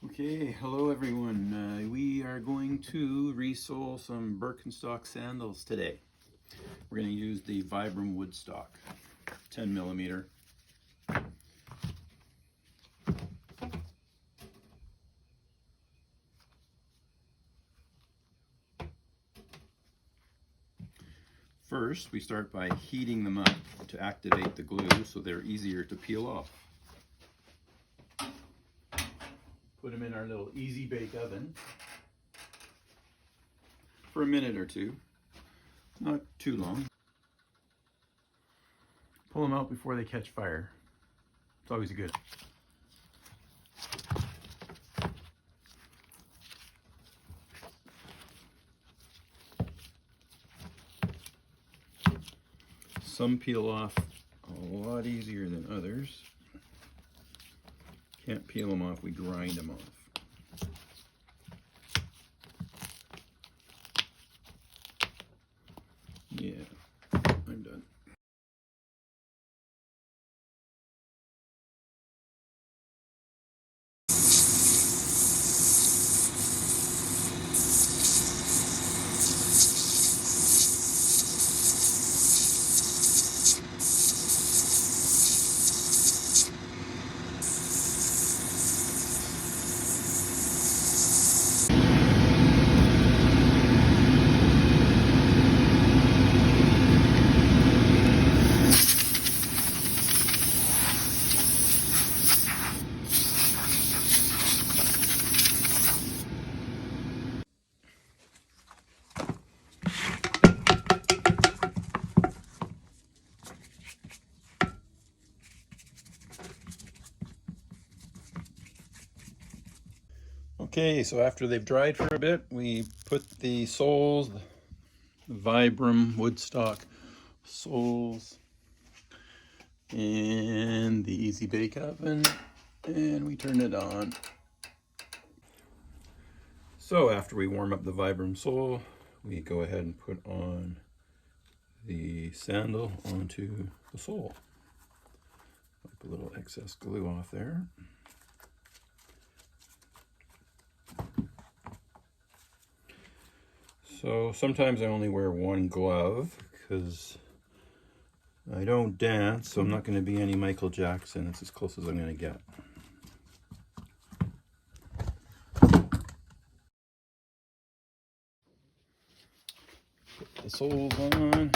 Okay, hello everyone. We are going to resole some Birkenstock sandals today. We're going to use the Vibram Woodstock 10 millimeter. First, we start by heating them up to activate the glue so they're easier to peel off. Put them in our little easy bake oven for a minute or two, not too long. Pull them out before they catch fire. It's always good. Some peel off a lot easier than others. Can't peel them off, we grind them off. Yeah, I'm done. Okay, so after they've dried for a bit, we put the soles, the Vibram Woodstock soles, in the easy bake oven, and we turn it on. So after we warm up the Vibram sole, we go ahead and put on the sandal onto the sole. Wipe a little excess glue off there. So sometimes I only wear one glove because I don't dance, so I'm not going to be any Michael Jackson. It's as close as I'm going to get. Put the soles on.